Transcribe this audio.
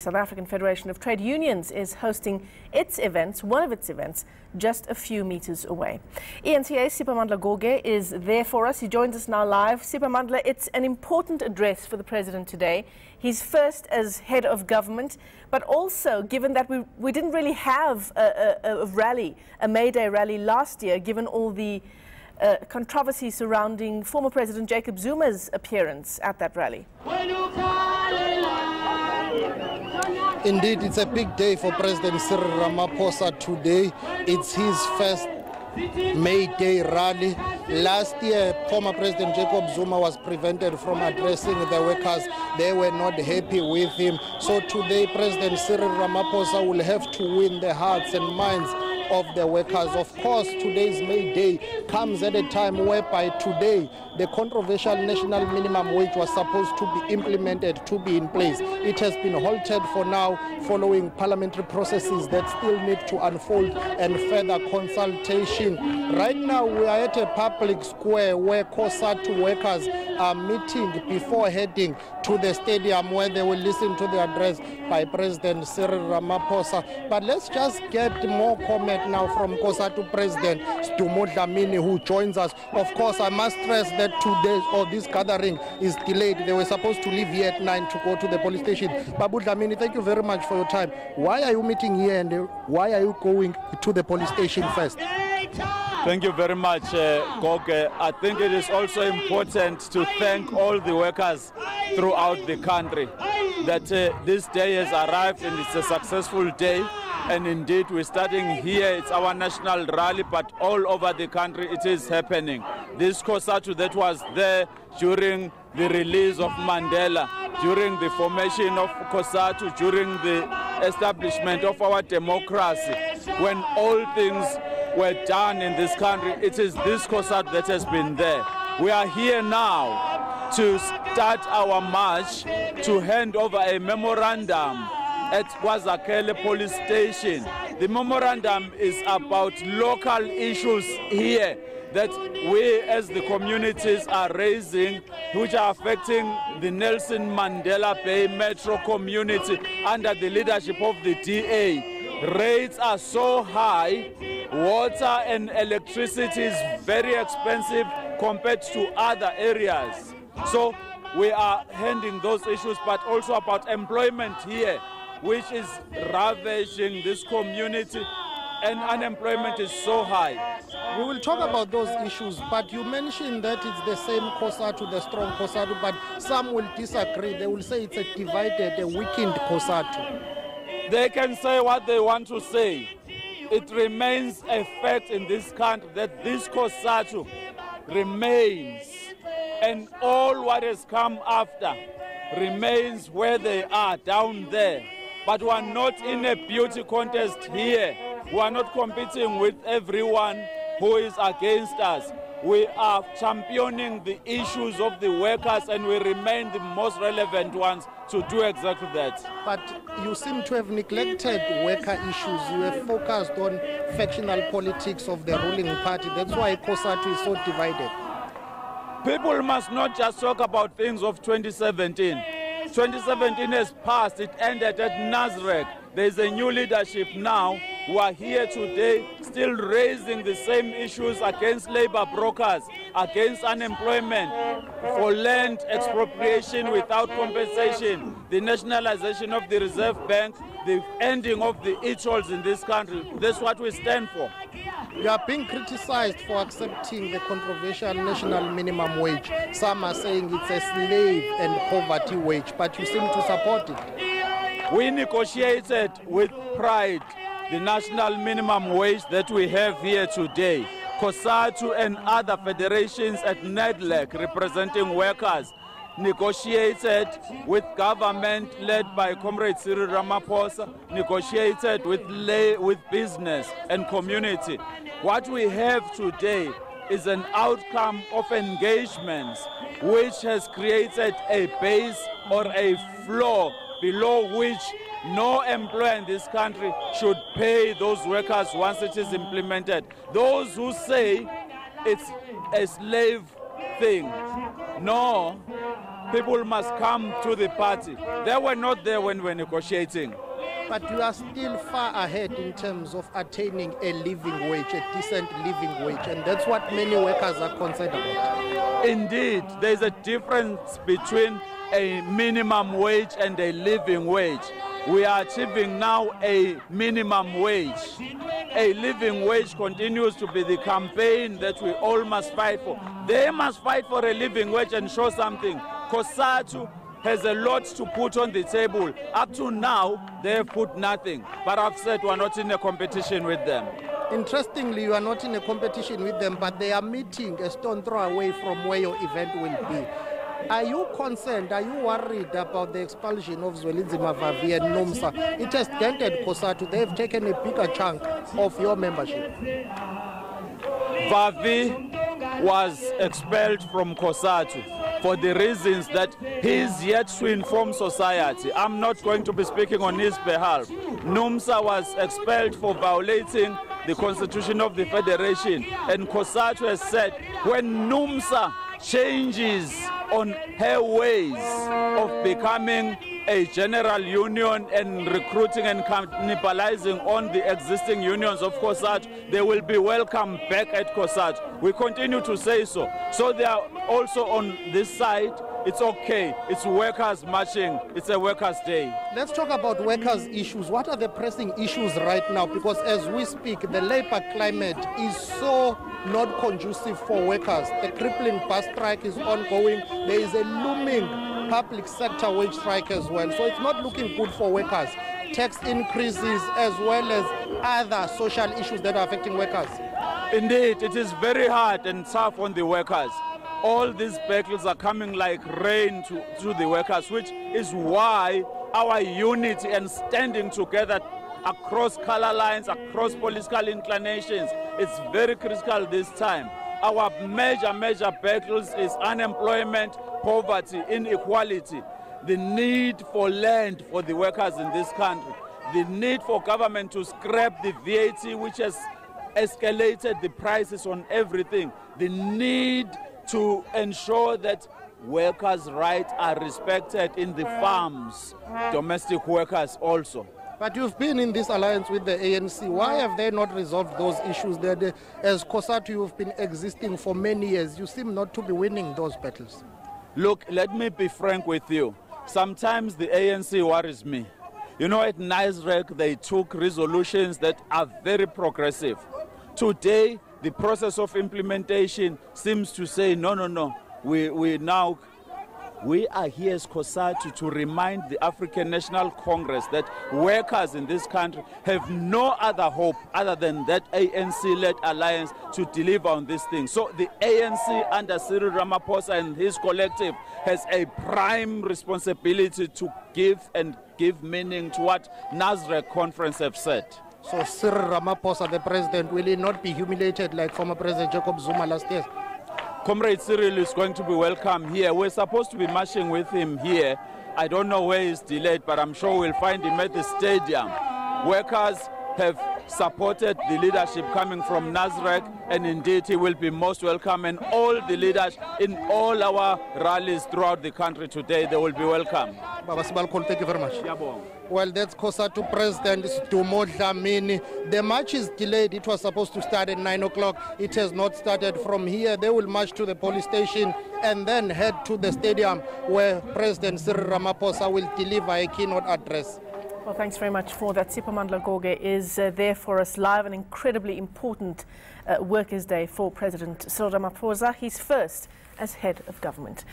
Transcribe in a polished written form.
South African Federation of Trade Unions is hosting its events, one of its events, just a few meters away. eNCA Siphamandla Goge is there for us. He joins us now live. Siphamandla, it's an important address for the President today. He's first as head of government, but also given that we didn't really have a rally, a May Day rally last year, given all the controversy surrounding former President Jacob Zuma's appearance at that rally. Indeed, it's a big day for President Cyril Ramaphosa today. It's his first May Day rally. Last year, former President Jacob Zuma was prevented from addressing the workers. They were not happy with him. So today, President Cyril Ramaphosa will have to win the hearts and minds of the workers. Of course, today's May Day comes at a time whereby today the controversial national minimum wage was supposed to be implemented, to be in place. It has been halted for now following parliamentary processes that still need to unfold and further consultation. Right now we are at a public square where Cosatu workers are meeting before heading to the stadium where they will listen to the address by President Cyril Ramaphosa. But let's just get more comment now from Cosatu President Sdumo Dlamini, who joins us. Of course, I must stress that today this gathering is delayed. They were supposed to leave here at 9 to go to the police station. Babu Dlamini, thank you very much for your time. Why are you meeting here and why are you going to the police station first? Thank you very much, Goge. I think it is also important to thank all the workers throughout the country that this day has arrived and it's a successful day. And indeed, we're starting here. It's our national rally, but all over the country it is happening. This Cosatu that was there during the release of Mandela, during the formation of Cosatu, during the establishment of our democracy, when all things were done in this country, it is this Cosatu that has been there. We are here now to start our march to hand over a memorandum at KwaZakhele police station. The memorandum is about local issues here that we as the communities are raising, which are affecting the Nelson Mandela Bay Metro community under the leadership of the DA. Rates are so high, water and electricity is very expensive compared to other areas. So we are handling those issues, but also about employment here, which is ravaging this community, and unemployment is so high. We will talk about those issues, but you mentioned that it's the same Cosatu, the strong Cosatu, but some will disagree. They will say it's a divided, a weakened Cosatu. They can say what they want to say. It remains a fact in this country that this Cosatu remains, and all what has come after remains where they are, down there. But we are not in a beauty contest here. We are not competing with everyone who is against us. We are championing the issues of the workers, and we remain the most relevant ones to do exactly that. But you seem to have neglected worker issues. You have focused on factional politics of the ruling party. That's why Cosatu is so divided. People must not just talk about things of 2017. 2017 has passed. It ended at Nasrec. There is a new leadership now who are here today still raising the same issues against labor brokers, against unemployment, for land expropriation without compensation, the nationalization of the Reserve Bank, the ending of the e-tolls in this country. That's what we stand for. You are being criticized for accepting the controversial national minimum wage. Some are saying it's a slave and poverty wage, but you seem to support it. We negotiated with pride the national minimum wage that we have here today. Cosatu and other federations at NEDLEC representing workers negotiated with government led by Comrade Cyril Ramaphosa, negotiated with business and community. What we have today is an outcome of engagements which has created a base or a floor below which no employer in this country should pay those workers once it is implemented. Those who say it's a slave thing, no, people must come to the party. They were not there when we were negotiating. But you are still far ahead in terms of attaining a living wage, a decent living wage, and that's what many workers are concerned about. Indeed, there's a difference between a minimum wage and a living wage. We are achieving now a minimum wage. A living wage continues to be the campaign that we all must fight for. They must fight for a living wage and show something. Cosatu has a lot to put on the table. Up to now, they have put nothing. But I've said we're not in a competition with them. Interestingly, you are not in a competition with them, but they are meeting a stone throw away from where your event will be. Are you concerned, are you worried about the expulsion of Zwelinzima Vavi and NUMSA? It has dented Cosatu. They have taken a bigger chunk of your membership. Vavi was expelled from Cosatu for the reasons that he is yet to inform society. I'm not going to be speaking on his behalf. NUMSA was expelled for violating the Constitution of the Federation, and Cosatu has said when NUMSA changes on her ways of becoming a general union and recruiting and cannibalizing on the existing unions of Cosatu, they will be welcome back at Cosatu. We continue to say so. So they are also on this side. It's okay. It's workers marching. It's a workers' day. Let's talk about workers' issues. What are the pressing issues right now? Because as we speak, the labor climate is so not conducive for workers. The crippling bus strike is ongoing. There is a looming public sector wage strike as well. So it's not looking good for workers. Tax increases as well as other social issues that are affecting workers. Indeed, it is very hard and tough on the workers. All these battles are coming like rain to the workers, which is why our unity and standing together across color lines, across political inclinations, it's very critical this time. Our major battles is unemployment, poverty, inequality, the need for land for the workers in this country, the need for government to scrap the VAT, which has escalated the prices on everything, the need to ensure that workers' rights are respected in the farms, domestic workers also. But you've been in this alliance with the ANC. Why have they not resolved those issues that, as Cosatu, you've been existing for many years? You seem not to be winning those battles. Look, let me be frank with you. Sometimes the ANC worries me. You know, at NISREC, they took resolutions that are very progressive. Today, the process of implementation seems to say, no, we are here as Cosatu to remind the African National Congress that workers in this country have no other hope other than that ANC-led alliance to deliver on this thing. So the ANC under Cyril Ramaphosa and his collective has a prime responsibility to give meaning to what NASREC conference have said. So Cyril Ramaphosa, the president, will he not be humiliated like former President Jacob Zuma last year? Comrade Cyril is going to be welcome here. We're supposed to be marching with him here. I don't know where he's delayed, but I'm sure we'll find him at the stadium. Workers have supported the leadership coming from NASREC, and indeed he will be most welcome, and all the leaders in all our rallies throughout the country today, they will be welcome. Baba Sibalkhulu, thank you very much. Well, that's Cosatu President Dumo Dlamini. The march is delayed. It was supposed to start at 9 o'clock. It has not started. From here, they will march to the police station and then head to the stadium where President Cyril Ramaphosa will deliver a keynote address. Well, thanks very much for that. Siphamandla Goge is there for us live. An incredibly important Workers' Day for President Cyril Ramaphosa. He's first as head of government.